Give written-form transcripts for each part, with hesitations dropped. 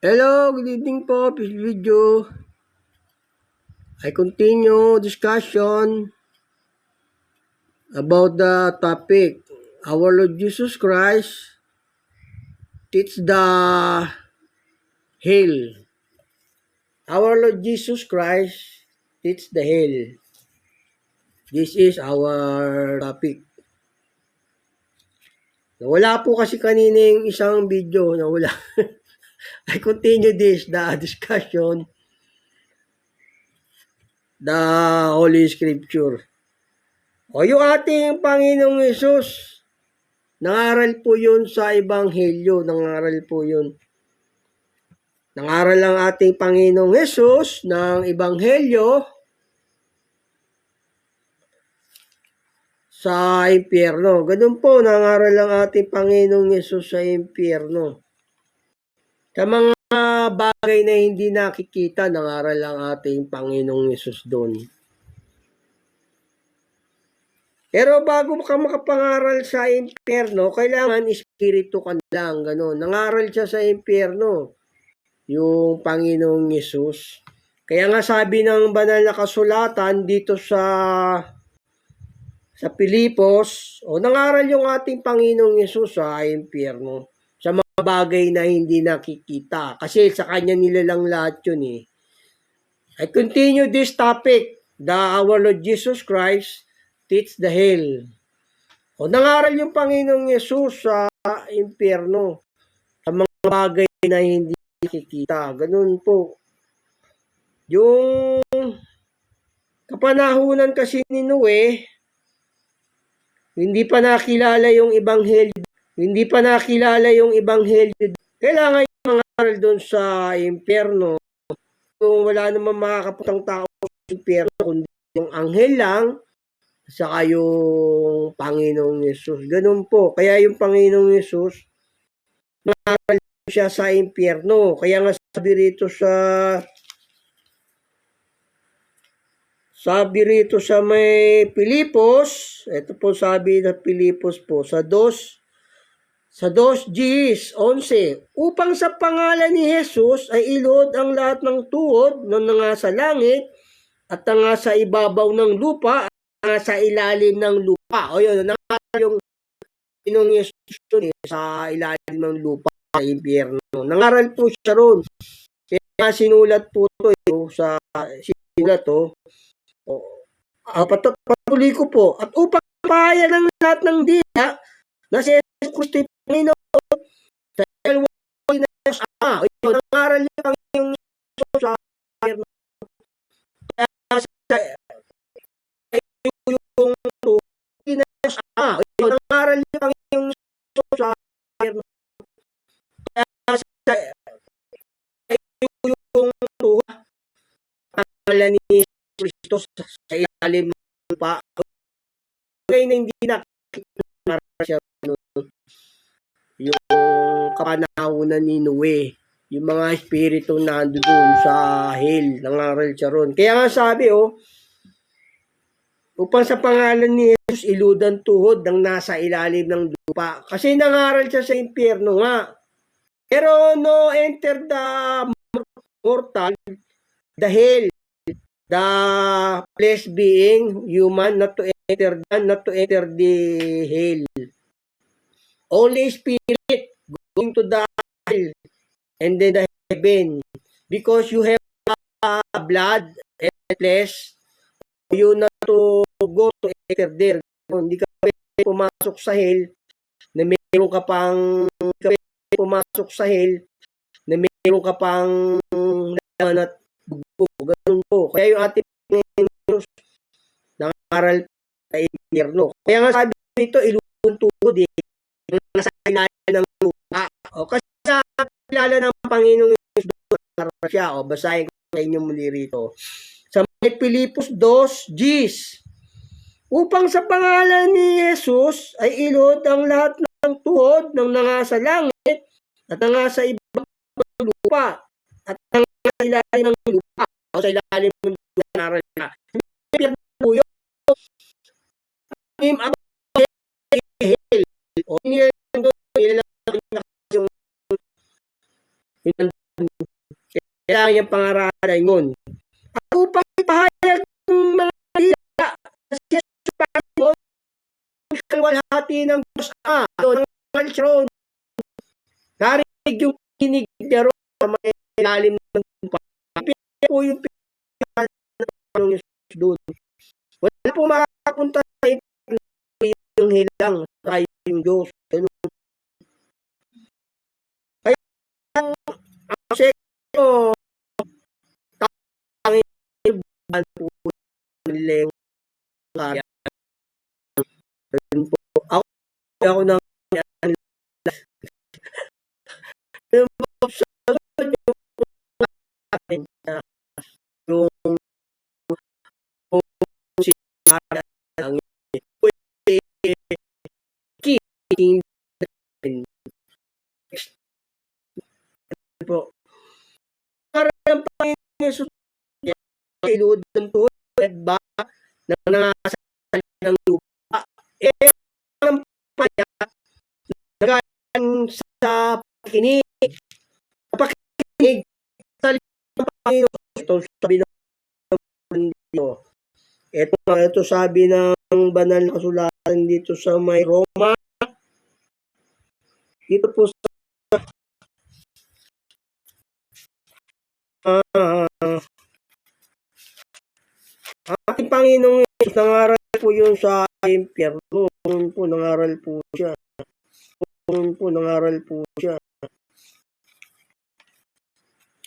Hello, good evening po. This video, I continue discussion about the topic. Our Lord Jesus Christ teach the hell. Our Lord Jesus Christ teach the hell. This is our topic. Nawala po kasi kanina yung isang video. Nawala. I continue the discussion. The Holy Scripture. O yung ating Panginoong Yesus, nangaral po yun sa Ebanghelyo. Nangaral po yun. Nangaral ang ating Panginoong Yesus ng Ebanghelyo sa impyerno. Ganun po, nangaral ang ating Panginoong Yesus sa impyerno. Sa mga bagay na hindi nakikita, nangaral ang ating Panginoong Yesus doon. Pero bago ka makapangaral sa impyerno, kailangan espiritu ka lang, gano'n. Nangaral siya sa impyerno, yung Panginoong Yesus. Kaya nga sabi ng banal na kasulatan dito sa Pilipos, nangaral yung ating Panginoong Yesus sa impyerno, sa mga bagay na hindi nakikita. Kasi sa kanya nilalang lahat yun eh. I continue this topic, our Lord Jesus Christ teach the hell. Nangaral yung Panginoong Yesus sa impyerno, sa mga bagay na hindi nakikita. Ganun po. Yung kapanahunan kasi ni Noe, hindi pa nakilala yung ebanghelyo. Kailangan yung mangaral doon sa impyerno. Kung wala namang makakaputang tao sa impyerno, kundi yung anghel lang, saka yung Panginoong Yesus. Ganun po. Kaya yung Panginoong Yesus, nangaral siya sa impyerno. Kaya nga sabi rito sa may Pilipos, ito po sabi na Pilipos po, sa 2:11, upang sa pangalan ni Jesus ay iluhod ang lahat ng tuhod ng nanga sa langit at nanga sa ibabaw ng lupa at nanga sa ilalim ng lupa. O yun, nangaral yung Panginoong Yesus sa ilalim ng lupa sa impyerno. Nangaral po siya ron. Kaya sinulat po ito sa sinulat patuloy ko po. At upang pahayag ng lahat ng dila na si Jesus Cristo ay Panginoon sa ilway na Diyos Ama. Nangaral yung Panginoong Yesus sa impyerno. Kaya sa yung tuhod na Diyos Ama. Nangaral yung Panginoong Yesus sa impyerno. Kaya sa yung tuhod pangalan ni Kristo sa ilalim ng lupa. Kaya na hindi nakikita siya yung kapanahunan ni Noe, yung mga espiritu na doon sa hell, nangaral siya ron. Kaya nga sabi upang sa pangalan ni Jesus iludan tuhod ng nasa ilalim ng lupa. Kasi nangaral siya sa impyerno nga. Pero no enter the mortal, the hell, the flesh being human, not to enter the hell. Only spirit going to the hell and then the heaven. Because you have blood and flesh, you not to go to enter there. Hindi ka pwede pumasok sa hell na mayroon ka pang laman at dugo. Ganun po. Kaya yung ating Diyos nangaral sa impyerno. Kaya nga sabi nito, iluhod tuhod nasa ilalim ng lupa. Kasi sa kilala ng Panginoong Diyos doon siya. Basahin ko sa inyo muli rito. Sa may Pilipos 2:10, upang sa pangalan ni Jesus ay iluhod ang lahat ng tuhod ng nanga sa langit at nanga sa ibang lupa at nanga sa ilalim ng lupa o sa ilalim ng naral na. Impyerno po yun. O nilang doon, yung Kailangan niyang pangaralan yun. At upang ipahayag ng mga dila sa siyaspanon, kalwalhati ng Diyos ng Malcharon, narinig yung kinig niya ron sa may ilalim ng lupa. Po yung pinag ng Diyos doon. Wala po makapunta sa yung hilang sa yung Diyos. Kaya ang sekto, tanging po nila yung kaya. Ako nang yung po. Para ng Panginoon Jesus, iludan to, ba, na nangasal ng lupa. Ang paya, nagaling sa pakinig, sa ng Panginoon. Ito sabi ng ito sabi ng banal na kasulatan dito sa may Roma. Dito po sa ating Panginoong Jesus, nangaral po yun sa impyerno. Noon po nangaral po siya.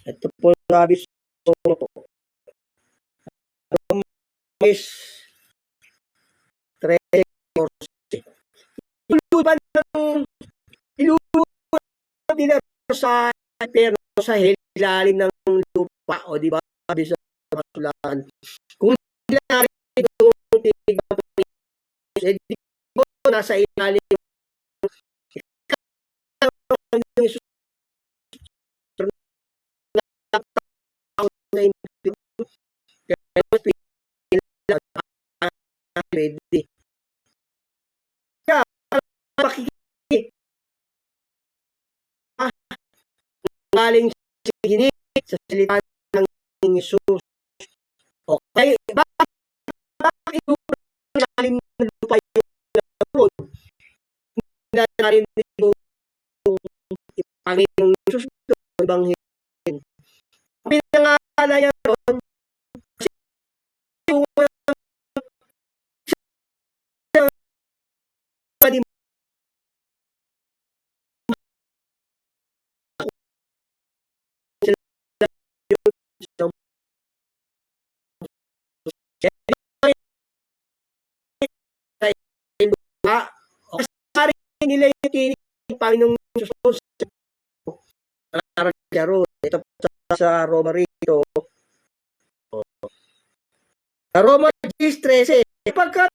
Ito po sabi sa Romans 13:14. Iluban nila sa impyerno sa ilalim ng lupa, o di ba? Sabi sa kasulatan. Kung narinig yung tinig ng Panginoon, nasa ilalim ng Jesus, ready. Kaya, makikita galing sa hinig sa salita ng Jesus. Okay, bakit ilalim ng lupa yung road? Hindi narinig yung Panginoong Jesus ng Ebanghelyo. Pinangala niya ron, yung nila yung tinig ng Panginoong Jesus. Ito sa Roma rito. Sa Roma 13, pagkat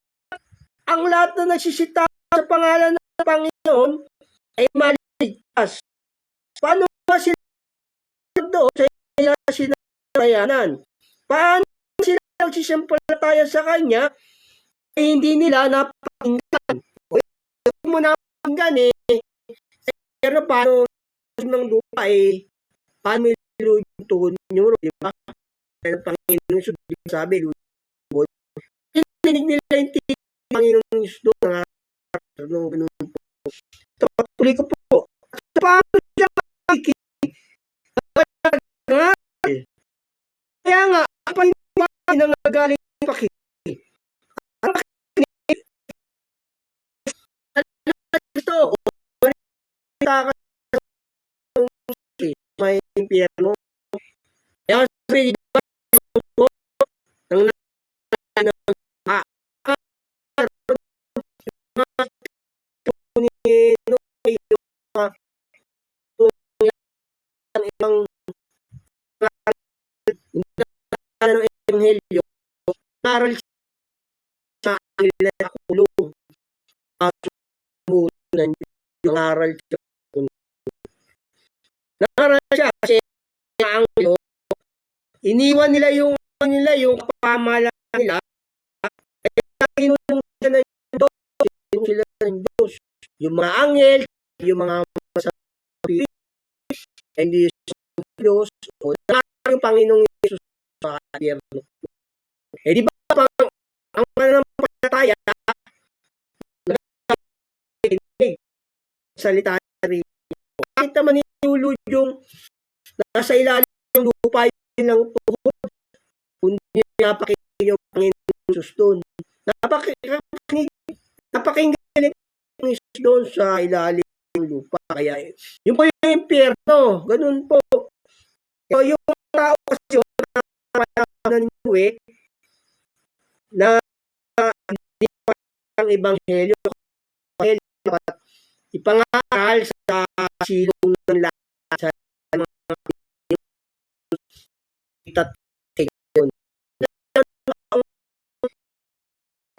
ang lahat na nagsisita sa pangalan ng Panginoon ay maligtas. Paano ba sila doon sa sinarayanan? Paano sila nagsisimpalataya sa Kanya ay hindi nila napakinggan? Huwag mo napakinggan pero paano ng lupa paano ilulutuin nyo, di ba? Ang Panginoon sabi, hindi nila yung Panginoon doon na ganun po. Tuloy ko po. Paano siya kaya nga, ang Panginoon na nagaling pakikita. Ang ito, may impyerno. Kaya sabi, ng ibang ng Ebanghelyo, naral sa kanila kulong. Nangaral siya. Nangaral siya kasi ang iniwan nila yung kapamahalaan nila. Kinulong sila ng Diyos. Yung mga anghel, yung mga masabi, hindi sa Diyos, o yung Panginoong Yesus sa impyerno. Eh di ba ang pananampalataya nagkikinig salita rin. Bakit naman inulod yung nasa ilalim ng lupa yun lang tuhod? Kundi napakinggan yung Panginoong Yesus doon. Napakinggan yung Yesus doon sa ilalim ng lupa. Kaya yun po yung impyerno. Ganun po. So, yung tao kasi na hindi pa ang ebanghelyo at ipangaral sa silong ng lahat sa mga yun.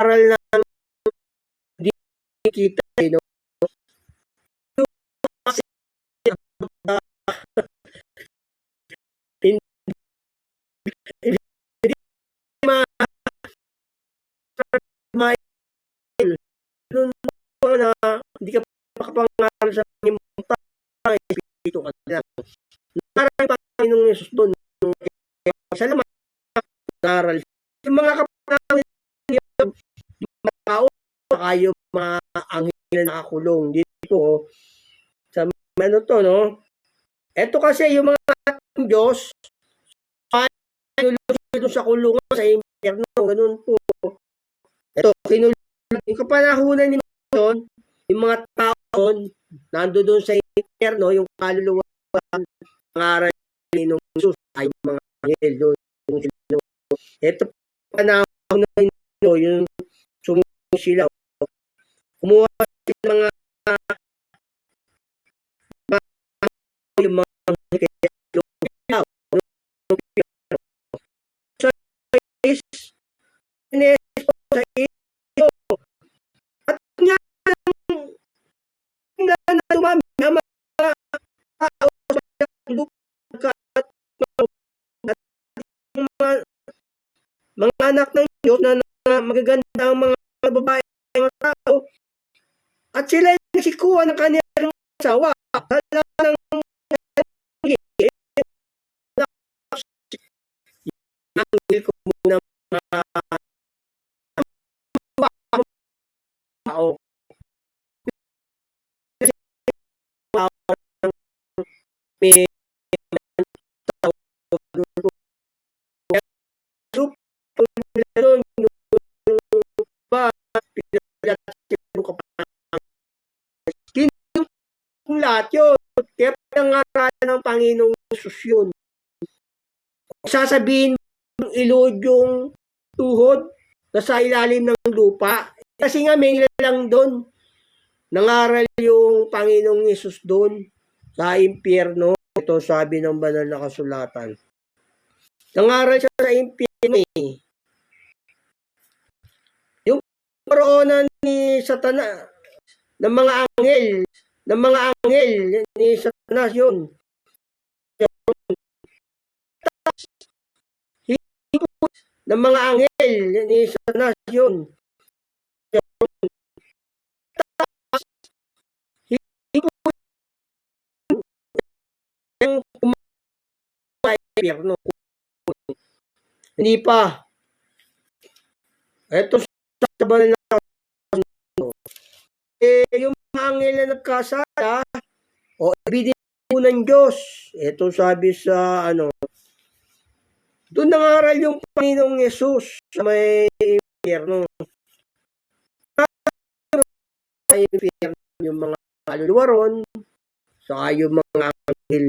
Aral na hindi kita no? Kasi na hindi ka makapangaral sa Panginoon Espiritu ka lang. Naral pa ng Yesus doon. Salamat naral. Yung mga kapatid yung mga tao saka yung mga anghel na nakakulong dito sa ano to no. Ito kasi yung mga Diyos kinulong sa kulungan sa impyerno. Ganun po. Ito, kinulong yung kapanahunan ni doon, yung mga tao doon, nando doon sa impyerno, yung kaluluwa ng aral ng Jesus ay mga anghel doon. Ito panahon na yung sumisilaw. Kumuha sila mga yung mga so is sa iyo at nga na dumami ang mga tao mga anak ng Diyos na magagandang mga babae mga tao at sila ay nagsikuha ng kanilang asawa hala ng ko muna tao may lahat yun. Kaya pinangaralan ng Panginoong Jesus yun. Sasabihin ilod yung tuhod na sa ilalim ng lupa. Kasi nga may lang doon. Nangaral yung Panginoong Jesus doon sa impyerno. Ito sabi ng banal na kasulatan. Nangaral siya sa impyerno eh. Yung paroonan ni Satanas ng mga anghel ni Satanas yun. Ng mga anghel ni Satanas yun. Hindi pa. Ito sa banal na yung mga anghel na nagkasala o ibinigay ng Diyos. Ito sabi sa doon nangaral yung Panginoong Yesus sa may impyerno. Yung mga kaluluwa ron, saka yung mga anghel.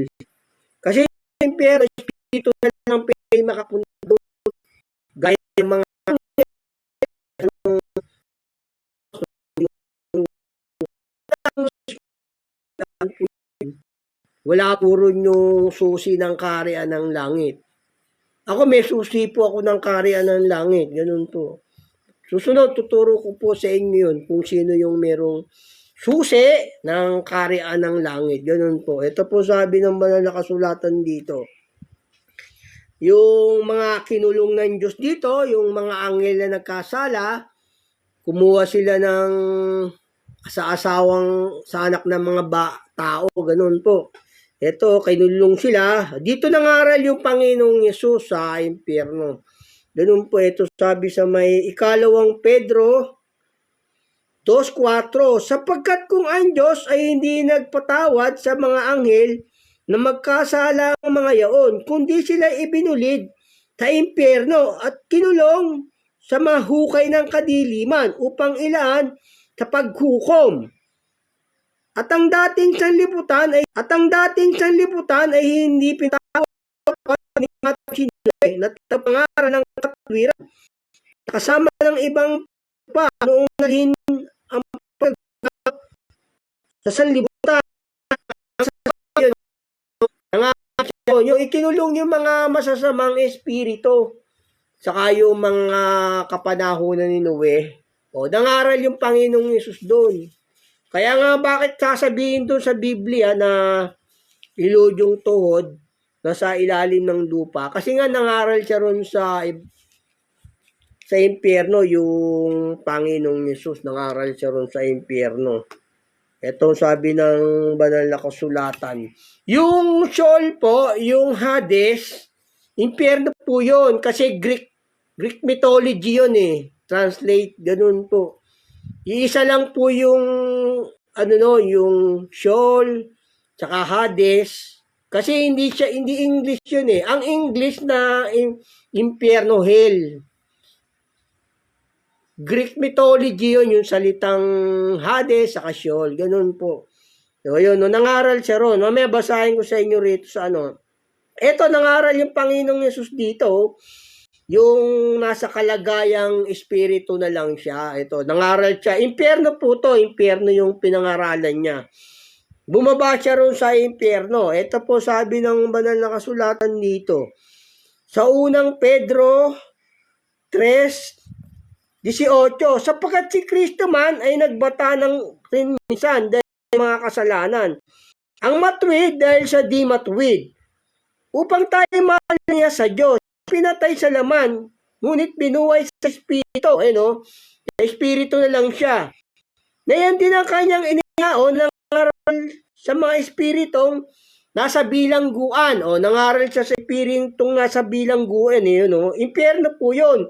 Kasi yung impyerno, espiritu na lang pwede makapunta doon. Gaya ng mga wala puro yung susi ng kaharian ng langit. Ako may susi po ako ng kaharian ng langit. Ganun po. Susunod, tuturo ko po sa inyo yun kung sino yung merong susi ng kaharian ng langit. Ganun po. Ito po sabi ng banal na kasulatan dito. Yung mga kinulong ng Diyos dito, yung mga anghel na nagkasala, kumuha sila ng sa anak ng mga tao. Ganun po. Ito, kinulong sila. Dito nangaral yung Panginoong Yesus sa impyerno. Ganun po, ito sabi sa may ikalawang Pedro 2:4, sapagkat kung ang Diyos ay hindi nagpatawad sa mga anghel na magkasala ang mga yaon, kundi sila ibinulid sa impyerno at kinulong sa mga hukay ng kadiliman upang ilaan sa paghukom. At ang dating sanlibutan ay hindi pinatawad ni Matthew na pangaral ng katwiran kasama ng ibang pa noong naging ang pag sa sanlibutan yung ikinulong yung mga masasamang espiritu saka yung mga kapanahonan ni Noe. O, nangaral yung Panginoong Yesus doon. Kaya nga bakit sasabihin doon sa Biblia na ilod yung tuhod na sa ilalim ng lupa? Kasi nga nangaral siya ron sa impyerno, yung Panginoong Yesus, nangaral siya ron sa impyerno. Ito sabi ng banal na kasulatan. Yung Sheol po, yung Hades, impyerno po yun. Kasi Greek mythology yun eh. Translate, ganun po. Iisa lang po yung, yung Sheol, tsaka Hades. Kasi hindi English yun eh. Ang English na impyerno, hell. Greek mythology yun, yung salitang Hades, saka Sheol, ganun po. So, yun, nangaral siya ron. Mamaya basahin ko sa inyo rito sa Ito, nangaral yung Panginoong Yesus dito, yung nasa kalagayang espiritu na lang siya. Ito, nangaral siya. Impyerno po to, impyerno yung pinangaralan niya. Bumaba siya ron sa impyerno. Ito po sabi ng banal na kasulatan dito. Sa unang Pedro 3:18, sapagkat si Kristo man ay nagbata ng minsan dahil sa mga kasalanan. Ang matwid dahil sa di matwid. Upang tayo mahal niya sa Diyos. Pinatay sa laman, ngunit binuhay sa espiritu. Sa espiritu na lang siya. Na yan din ang kanyang inihaon ng nangaral sa mga espiritong nasa bilangguan. Nangaral siya sa espiritong nasa bilangguan. Impyerno po yun.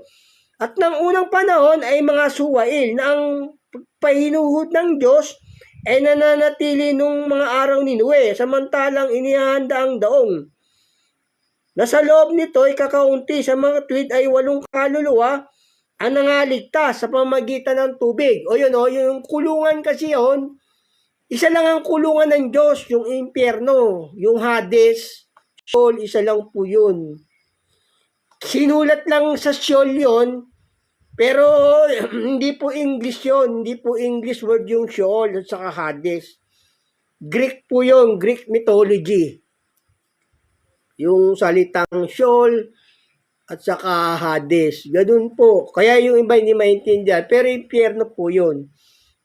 At ng unang panahon ay mga suwail na ang pahinuhod ng Diyos ay nananatili nung mga araw ni Noe, samantalang inihanda ang daong. Nasa loob nito ay kakaunti sa mga tuwid ay 8 kaluluwa ang nangaligtas sa pamagitan ng tubig. Yung kulungan kasi yun, isa lang ang kulungan ng Diyos, yung impyerno, yung Hades, Sheol, isa lang po yun. Sinulat lang sa Sheol yun, pero hindi po English yun, hindi po English word yung Sheol at saka Hades. Greek po yun, Greek mythology. Yung salitang Sheol at saka Hades. Ganun po. Kaya yung iba hindi maintindihan. Pero impyerno po yun.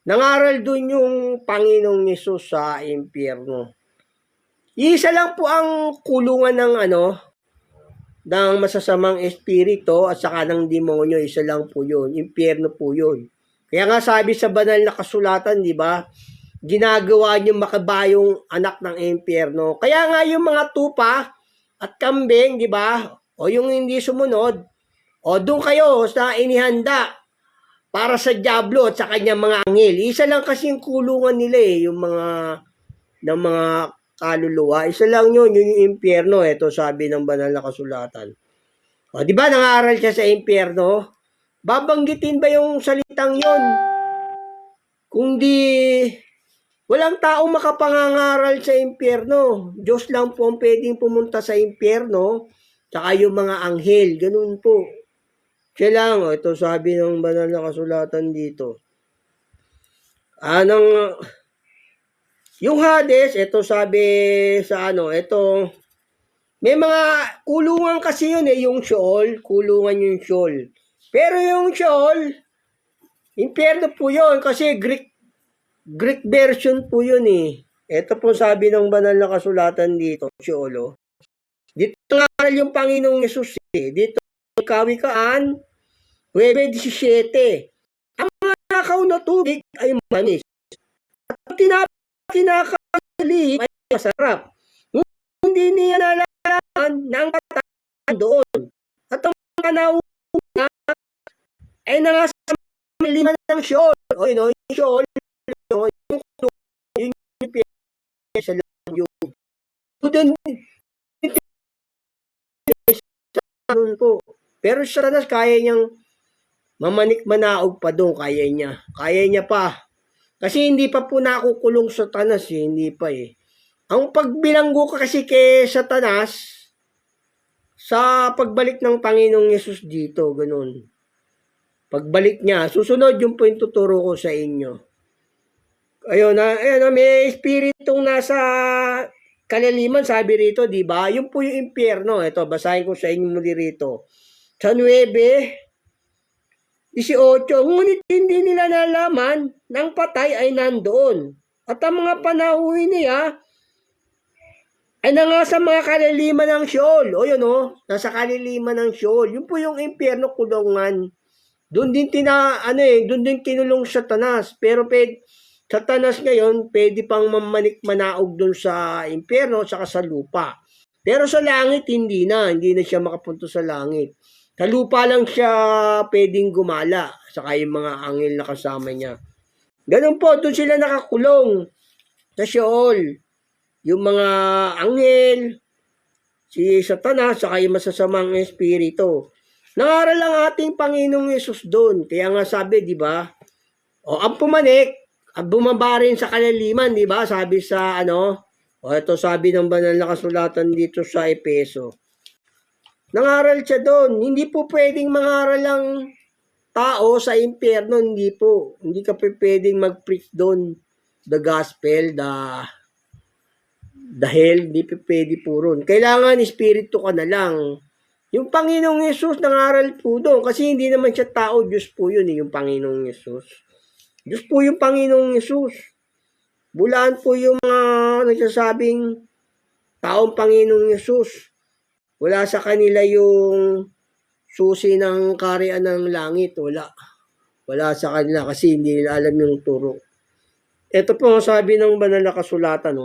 Nangaral dun yung Panginoong Yesus sa impyerno. Isa lang po ang kulungan ng ng masasamang espiritu at saka ng demonyo. Isa lang po yun. Impyerno po yun. Kaya nga sabi sa banal na kasulatan, di ba? Ginagawa niyo makabayong anak ng impyerno. Kaya nga yung mga tupa at kambing, di ba? O yung hindi sumunod, doon kayo sa inihanda para sa diablo at sa kanyang mga anghel. Isa lang kasi yung kulungan nila yung mga kaluluwa. Isa lang yun, yung impyerno. Ito sabi ng banal na kasulatan. Di ba nangaral siya sa impyerno? Babanggitin ba yung salitang yun? Kung di walang taong makapangangaral sa impyerno. Diyos lang po ang pwedeng pumunta sa impyerno, tsaka yung mga anghel. Ganun po. Siya lang. Ito sabi ng banal na kasulatan dito. Yung Hades, ito sabi sa ito, may mga kulungan kasi yun yung Sheol. Kulungan yung Sheol. Pero yung Sheol, impyerno po yun kasi Greek version po yun eh. Ito po sabi ng banal na kasulatan dito, Sheol. Dito nangaral yung Panginoong Yesus eh. Dito, Kawikaan, 9:17. Ang mga nakaw na tubig ay manis. At ang kinakali ay masarap. hindi niya nalalaman ng patay doon. At ang panahon niya ay nasa lima ng Sheol. O yun, yung Sheol, yung sa yung doon po. Pero sa Satanas, kaya niyang mamanik-manaog pa doon. Kaya niya pa. Kasi hindi pa po nakukulong sa Satanas eh. Hindi pa eh. Ang pagbilanggo ka kasi kay Satanas sa pagbalik ng Panginoong Yesus dito, ganun. Pagbalik niya, susunod yung po yung tuturo ko sa inyo. Ayun, may espiritong nasa kalaliman, sabi rito, di ba? Yung po yung impyerno. Ito, basahin ko sa inyo muli rito. Sa 9:18, ngunit hindi nila nalaman ng patay ay nandoon. At ang mga panahon niya ay nasa mga kalaliman ng Sheol. O yun nasa kalaliman ng Sheol. Yun po yung impyerno, kulungan. Doon din doon din kinulong Satanas. Pero Satanas ngayon, pwede pang mamanik-manaog doon sa impyerno at sa lupa. Pero sa langit, hindi na siya makapunto sa langit. Sa lupa lang siya pwedeng gumala, saka yung mga angel na kasama niya. Ganun po, doon sila nakakulong sa Sheol. Yung mga angel, si Satanas, saka yung masasamang espiritu. Nangaral ang ating Panginoong Yesus doon. Kaya nga sabi, di ba? Ang pumanik, ang bumaba rin sa kalaliman, di ba? Sabi sa ito sabi ng banal na kasulatan dito sa Epeso. Nangaral siya doon. Hindi po pwedeng mangaral ang tao sa impyerno, hindi po. Hindi ka pwedeng mag-preach doon the gospel, the hell, hindi pa pwede po ron. Kailangan espiritu ka na lang. Yung Panginoong Yesus nangaral po doon kasi hindi naman siya tao, Diyos po yun yung Panginoong Yesus. Diyos po yung Panginoong Yesus. Bulaan po yung mga nagsasabing taong Panginoong Yesus. Wala sa kanila yung susi ng kaharian ng langit. Wala sa kanila kasi hindi nila alam yung turo. Ito po ang sabi ng banal na kasulatan.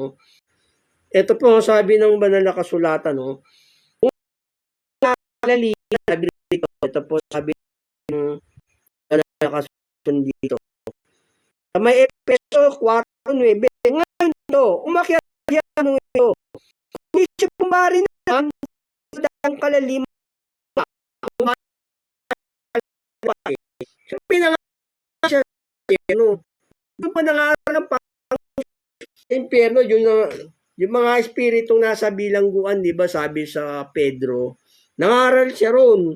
Ito po ang sabi ng banal na kasulatan. Ito po sabi ng banal na kasulatan dito. May Epeso 4:9. Ngayon ito, umakyat siya ito. Hindi siya pumari naman sa kalaliman. So, pinangaral siya sa impyerno. Doon pa nangaral ng impyerno, yung mga espiritong nasa bilangguan, di ba, sabi sa Pedro, nangaral siya ron.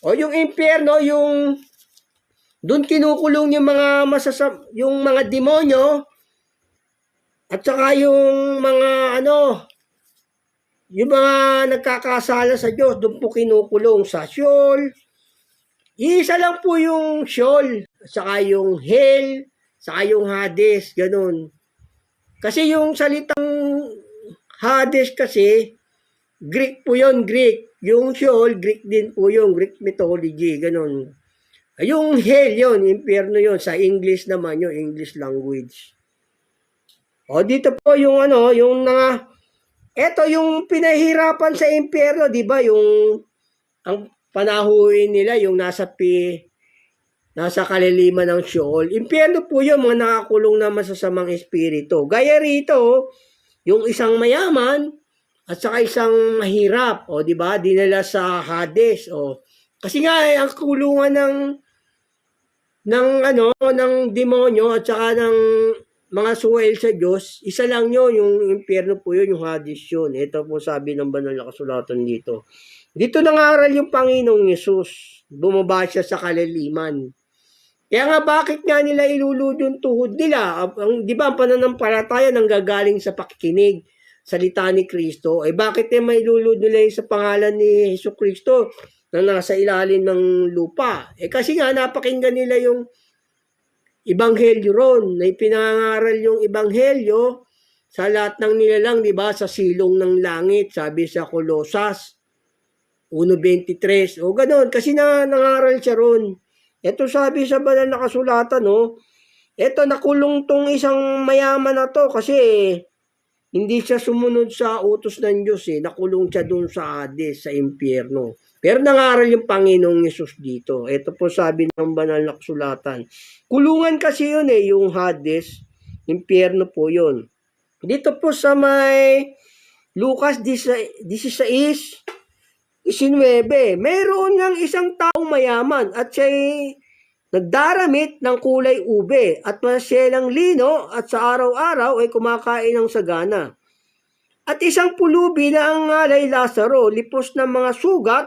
O yung impyerno, yung doon kinukulong yung mga yung mga demonyo at saka yung mga yung mga nagkakasala sa Diyos, doon po kinukulong sa Sheol. Isa lang po yung Sheol, saka yung Hell, saka yung Hades, ganun. Kasi yung salitang Hades kasi, Greek po yun, Greek. Yung Sheol, Greek din po yung Greek mythology, ganun. Yung hell yun, impyerno yun. Sa English naman yung English language. Dito po yung eto yung pinahirapan sa impyerno, di ba? Ang panahuin nila, yung nasa kalaliman ng Sheol. Impyerno po yun, mga nakakulong na masasamang espiritu. Gaya rito, yung isang mayaman, at saka isang mahirap, di ba? Dinala sa Hades, Kasi nga, ang kulungan ng demonyo at saka ng mga suwail sa Diyos, isa lang yun, yung impyerno po yun, yung Hades yun. Ito po sabi ng banal na kasulatan dito. Dito nangaral yung Panginoong Yesus. Bumaba siya sa kalaliman. Kaya nga bakit nga nila ilulod yung tuhod nila? Di ba ang pananampalataya nanggagaling sa pakikinig, salita ni Kristo? Bakit may ilulod nila sa pangalan ni Jesucristo na nasa ilalim ng lupa? Kasi nga napakinggan nila yung Ebanghelyo ron, na ipinangaral yung Ebanghelyo sa lahat ng nilalang, di ba, sa silong ng langit, sabi sa Kolosas 1:23. Ganun, kasi nangaral siya ron. Ito sabi sa banal na kasulatan, ito nakulong tong isang mayaman na to kasi Hindi siya sumunod sa utos ng Diyos nakulong siya doon sa Hades, sa impyerno. Pero nangaral yung Panginoong Yesus dito. Ito po sabi ng banal na kasulatan. Kulungan kasi yun yung Hades, impyerno po yun. Dito po sa may Lucas 16, 19, mayroon ng isang taong mayaman at siya'y nagdaramit ng kulay ube at masyelang lino at sa araw-araw ay kumakain ng sagana. At isang pulubi na ang ngalay Lazaro, lipos ng mga sugat,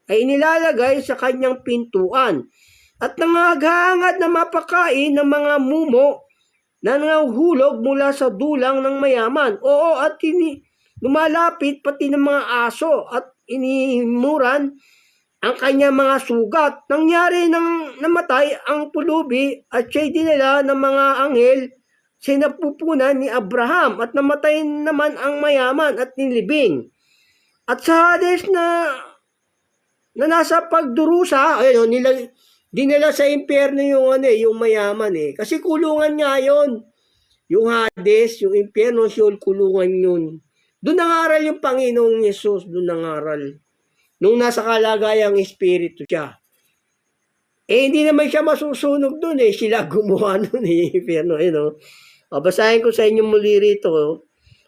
ay inilalagay sa kanyang pintuan. At nangaghangad na mapakain ng mga mumo na nanguhulog mula sa dulang ng mayaman. Oo, at lumalapit pati ng mga aso at inihimuran ang kanyang mga sugat. Nangyari nang namatay ang pulubi at siya'y dinala ng mga anghel sa napupunan ni Abraham at namatay naman ang mayaman at nilibing. At sa Hades na nasa pagdurusa, dinala sa impyerno yung mayaman Kasi kulungan nga yun. Yung Hades, yung impyerno, kulungan yun. Doon nangaral yung Panginoong Yesus, doon nangaral. Nung nasa kalagayang espiritu siya. Hindi naman siya masusunog doon Sila gumawa nun impyerno, Basahin ko sa inyo muli rito.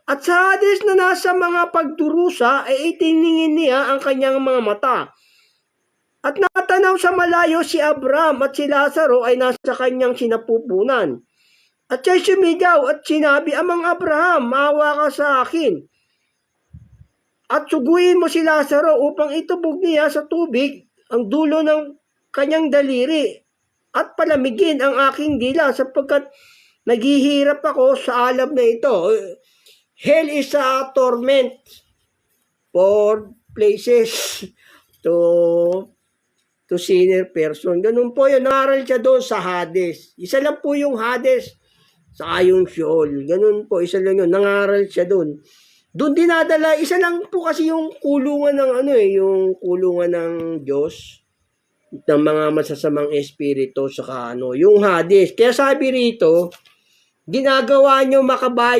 At sa Hades na nasa mga pagdurusa, itiningin niya ang kanyang mga mata. At natanaw sa malayo si Abraham at si Lazaro ay nasa kanyang sinapupunan. At siya'y sumigaw at sinabi, Amang Abraham, maawa ka sa akin. At suguin mo si Lazaro upang itubog niya sa tubig ang dulo ng kanyang daliri at palamigin ang aking dila sapagkat naghihirap ako sa alab na ito. Hell is a torment for places to sinner person. Ganun po yun. Nangaral siya doon sa Hades. Isa lang po yung Hades sa yung Sheol. Ganun po. Isa lang yun. Nangaral siya doon. Doon dinadala, isa lang po kasi yung kulungan ng yung kulungan ng Diyos ng mga masasamang espiritu saka yung Hades. Kaya sabi rito, ginagawa nyo makaiba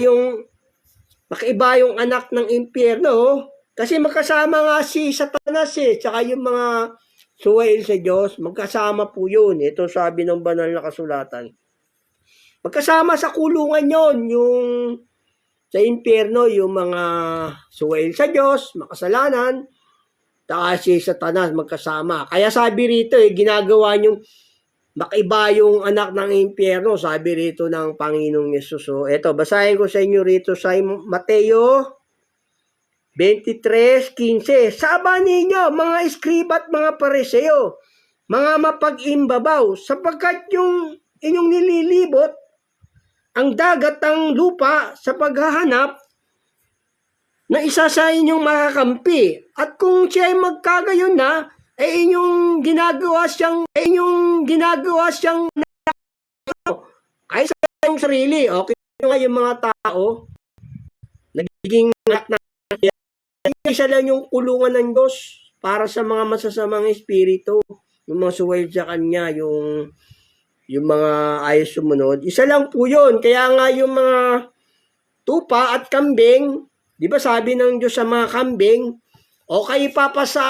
yung anak ng impyerno kasi magkasama nga si Satanas saka yung mga suwail sa Diyos, magkasama po yun. Ito sabi ng banal na kasulatan. Magkasama sa kulungan yon yung sa impyerno, yung mga suwail sa Diyos, makasalanan, taas si Satanas magkasama. Kaya sabi rito, ginagawa niyong makaiba yung anak ng impyerno, sabi rito ng Panginoong Yesus. Eto, basahin ko sa inyo rito sa Mateo 23:15. Saba ninyo, mga eskriba at mga pariseo, mga mapag-imbabaw, sapagkat yung inyong nililibot ang dagat ng lupa sa paghahanap na isa sa inyong makakampi. At kung siya ay magkagayon na, inyong ginagawa siyang kahit sa inyong sarili. Okay nga yung mga tao, nagiging isa lang yung kulungan ng Diyos para sa mga masasamang espiritu, yung mga suwail sa Kanya, yung mga ayos sumunod. Isa lang po yun. Kaya nga yung mga tupa at kambing, di ba sabi ng Diyos sa mga kambing, o kayo papasa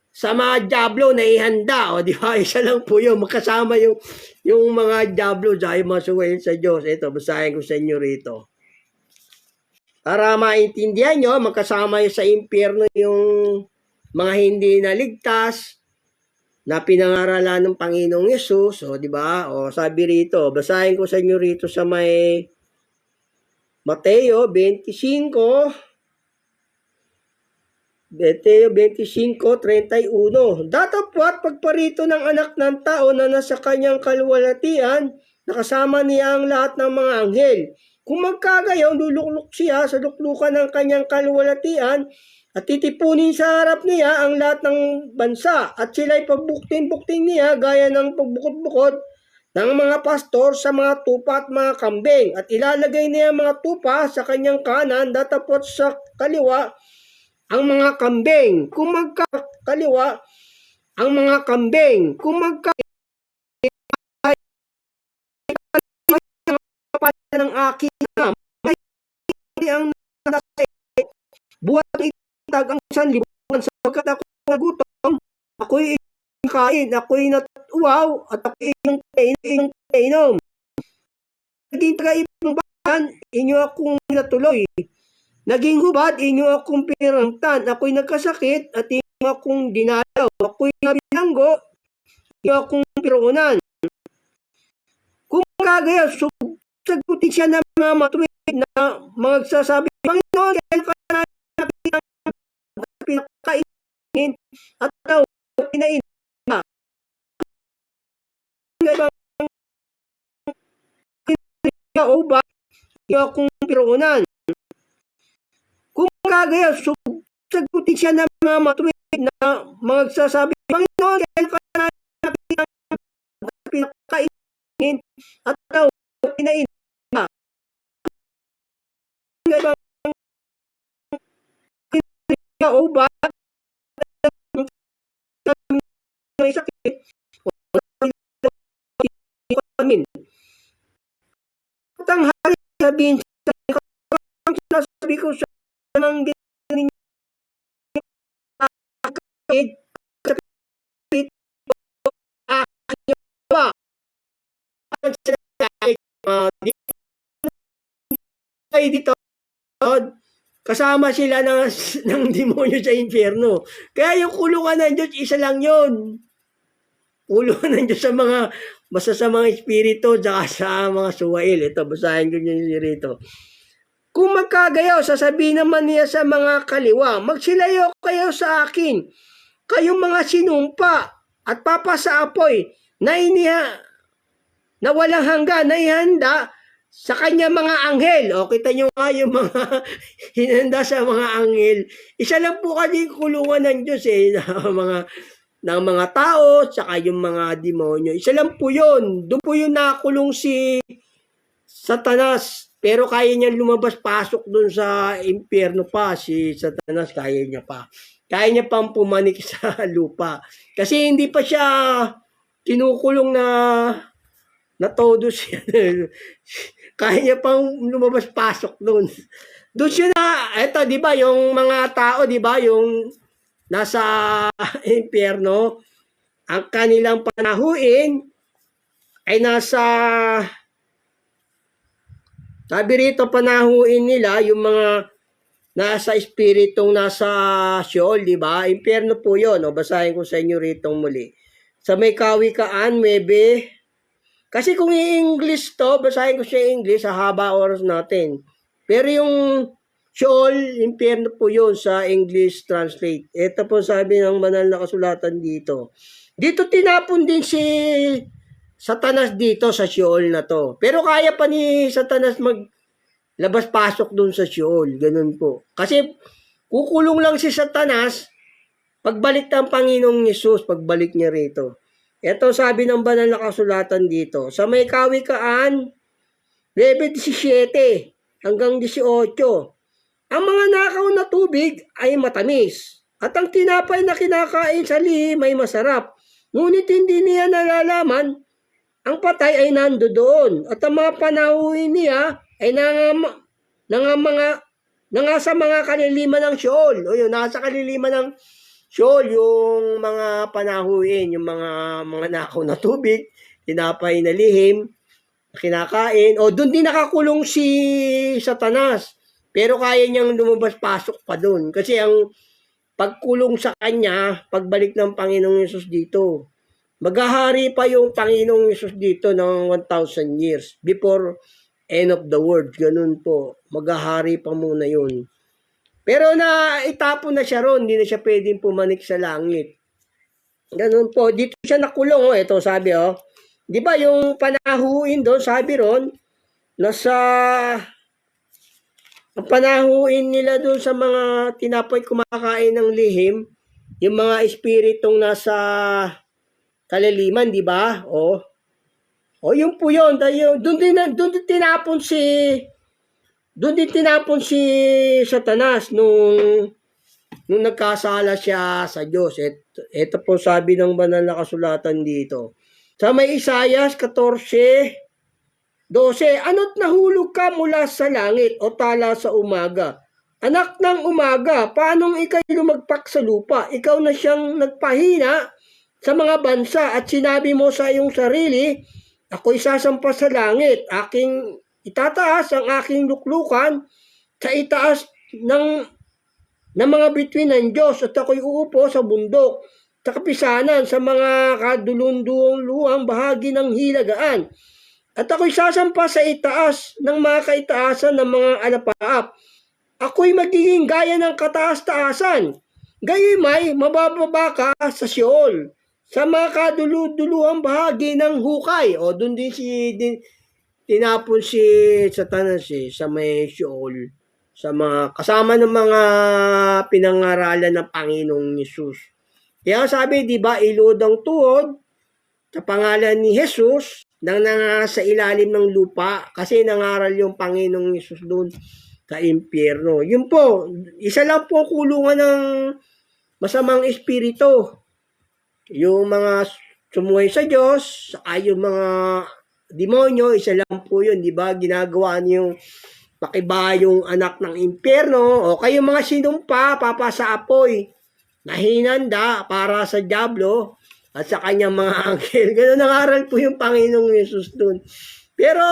sa mga diablo na ihanda. O di ba? Isa lang po yun. Magkasama yung mga diablo dahil mga suwail sa Diyos. Ito, basahin ko sa inyo rito. Para maintindihan nyo, magkasama sa impyerno yung mga hindi naligtas, na pinangaralan ng Panginoong Yesus, di ba? Sabi rito, basahin ko sa inyo rito sa may Mateo 25:31. Datapwat pagparito ng anak ng tao na nasa kanyang kaluwalhatian, nakasama niya ang lahat ng mga anghel. Kung magkagayaw, luluklok siya sa luklukan ng kanyang kaluwalhatian at titipunin sa harap niya ang lahat ng bansa at sila'y pagbuktin-buktin niya gaya ng pagbukod-bukod ng mga pastor sa mga tupa at mga kambing. At ilalagay niya ang mga tupa sa kanyang kanan, datapot sa kaliwa ang mga kambing. Kung magkakaliwa ang mga kambing, kung ng aking ang nasa buhat ng itag ang sanlibutan sapagkat ako nagutom, ako'y kain, ako'y natuwaw, at ako'y inom. Naging taga-ibang bayan, inyo akong natuloy. Naging hubad, inyo akong pinirangtan. Ako'y nagkasakit, at inyo akong dinalaw. Ako'y nabilanggo, inyo akong piruunan. Kung kagaya, sagutin siya ng mga matuwid na magsasabi, Panginoon, kaya ka na pinakainin at ikaw kinain ka. O ba, inyo akong piruunan. Kung kagaya, sagutin siya ng mga matuwid na magsasabi, Panginoon, kaya ka na pinakainin at ikaw kinain ka. O ba, may sakit, amin. Tanghali sabihin sa ang sinasabi ko sa ng ganyan dito kasama sila ng demonyo sa impyerno. Kaya yung kulungan ng Diyos, isa lang yun. Kulungan ng Diyos sa mga masasamang espiritu at sa mga suwail. Ito, basahin ko nyo rito. Kung magkagayaw, sasabihin naman niya sa mga kaliwa, magsilayo kayo sa akin, kayong mga sinumpa at papasa apoy na walang hanggan na ihanda sa kanya mga anghel. O, kita nyo nga yung mga hinanda sa mga anghel. Isa lang po kasi kulungan ng Diyos ng mga tao, tsaka yung mga demonyo. Isa lang po yun. Doon po yung nakulong si Satanas. Pero kaya niya lumabas, pasok doon sa impyerno pa. Si Satanas, kaya niya pa. Kaya niya pang pumanik sa lupa. Kasi hindi pa siya kinukulong na todo siya. Kaya niya pang lumabas, pasok doon. Doon siya eto, di ba, yung mga tao, di ba, yung nasa impyerno, ang kanilang panahuin ay sabi rito, panahuin nila yung mga nasa espiritong nasa Sheol, di ba? Impyerno po yun. O, basahin ko sa inyo rito muli. Sa may kawikaan, maybe. Kasi kung i-English to, basahin ko siya English, sa haba oras natin. Pero yung Sheol, impyerno po yun sa English translate. Ito po sabi ng banal na kasulatan dito. Dito tinapon din si Satanas dito sa Sheol na to. Pero kaya pa ni Satanas labas-pasok dun sa Sheol. Ganun po. Kasi kukulong lang si Satanas pagbalik ng Panginoong Yesus, pagbalik niya rito. Ito sabi ng banal na kasulatan dito. Sa may kawikaan, 9:17 hanggang 18. Ang mga nakaw na tubig ay matamis. At ang tinapay na kinakain sa lihim ay masarap. Ngunit hindi niya nalalaman, ang patay ay nandoon. At ang mga panahuin niya ay nangasa mga kaliliman ng Sheol. O yun, nasa kaliliman ng Sheol, yung mga panahuin, yung mga nakaw na tubig, tinapay na lihim, kinakain. O doon din nakakulong si Satanas. Pero kaya niyang lumabas-pasok pa doon. Kasi ang pagkulong sa kanya, pagbalik ng Panginoong Yesus dito, maghahari pa yung Panginoong Yesus dito ng 1,000 years before end of the world. Ganun po. Maghahari pa muna yun. Pero itapon na siya ron, hindi na siya pwedeng pumanik sa langit. Ganun po. Dito siya nakulong. Ito sabi, di ba yung panahuin doon, sabi ron, ang panahuin nila doon sa mga tinapay kumakain ng lihim, yung mga espiritong nasa kaliliman, di ba? O yun po yun. Doon din tinapon si Satanas nung nagkasala siya sa Diyos. Ito po sabi ng banal na kasulatan dito. Sa may Isaiah 14, 12, ano't nahulog ka mula sa langit o tala sa umaga? Anak ng umaga, paanong ika'y lumagpak sa lupa? Ikaw na siyang nagpahina sa mga bansa at sinabi mo sa iyong sarili, ako'y sasampa sa langit, aking itataas ang aking luklukan sa itaas ng mga bituin ng Diyos at ako'y uupo sa bundok, sa kapisanan, sa mga kadulunduang bahagi ng hilagaan. At ako'y sasampa sa itaas ng mga kaitaasan ng mga alapaap. Ako'y magiging gaya ng kataas-taasan. Gayumay, mabababa ka sa Sheol, sa mga kadululuhang bahagi ng hukay. O, doon din tinapon si Satanas sa may Sheol, sa mga kasama ng mga pinangaralan ng Panginoong Yesus. Kaya sabi, di ba, ilod ang tuhod sa pangalan ni Jesus nang nasa ilalim ng lupa kasi nangaral yung Panginoong Yesus doon sa impyerno. Yun po, isa lang po kulungan ng masamang espiritu. Yung mga sumuhay sa Diyos, ay yung mga demonyo, isa lang po yun, di ba? Ginagawa niyong pakibayong anak ng impyerno o kayo mga sinumpa, papasa apoy na hinanda para sa diablo at sa kanyang mga anghel. Ganun nangaral po yung Panginoong Yesus doon. Pero,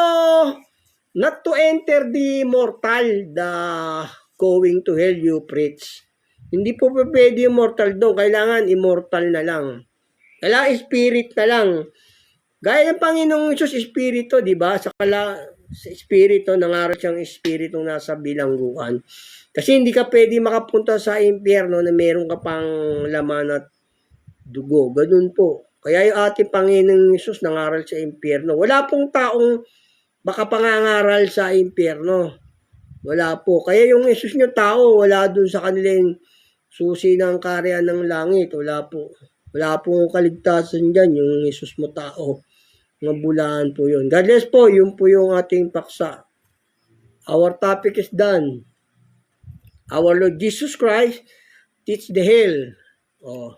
not to enter the mortal, the going to hell you preach. Hindi po pwede yung mortal doon. Kailangan immortal na lang. Kailangan spirit na lang. Gaya ng Panginoong Yesus, espiritu, di ba? Sa espiritu, nangaral siyang espiritu nasa bilangguan. Kasi hindi ka pwede makapunta sa impyerno na meron ka pang laman at dugo. Ganun po. Kaya yung ating Panginoong Yesus nangaral sa impyerno. Wala pong taong baka pangangaral sa impyerno. Wala po. Kaya yung Yesus nyo tao, wala dun sa kanilang susi ng karyan ng langit. Wala po. Wala pong kaligtasan dyan, yung Yesus mo tao. Mga bulaan po yun. God bless po, yun po yung ating paksa. Our topic is done. Our Lord Jesus Christ teach the hell. Oh.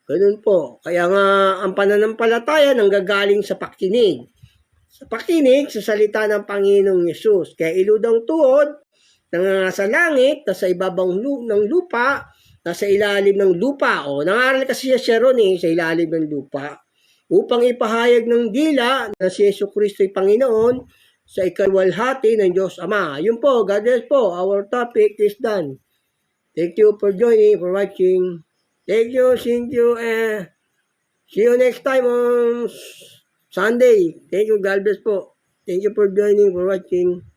Ganun po. Kaya nga, ang pananampalataya nanggagaling sa pakinig. Sa pakinig, sa salita ng Panginoong Yesus. Kaya ilod ang tuhod, nangangasa langit, nasa ibabang ng lupa, nasa ilalim ng lupa. O, nangaral kasi siya Sharon sa ilalim ng lupa. Upang ipahayag ng dila na si Yesu Kristo'y Panginoon sa ikawalhati ng Diyos Ama. Yun po, God bless po. Our topic is done. Thank you for joining, for watching. Thank you, and see you next time on Sunday. Thank you, God bless po. Thank you for joining, for watching.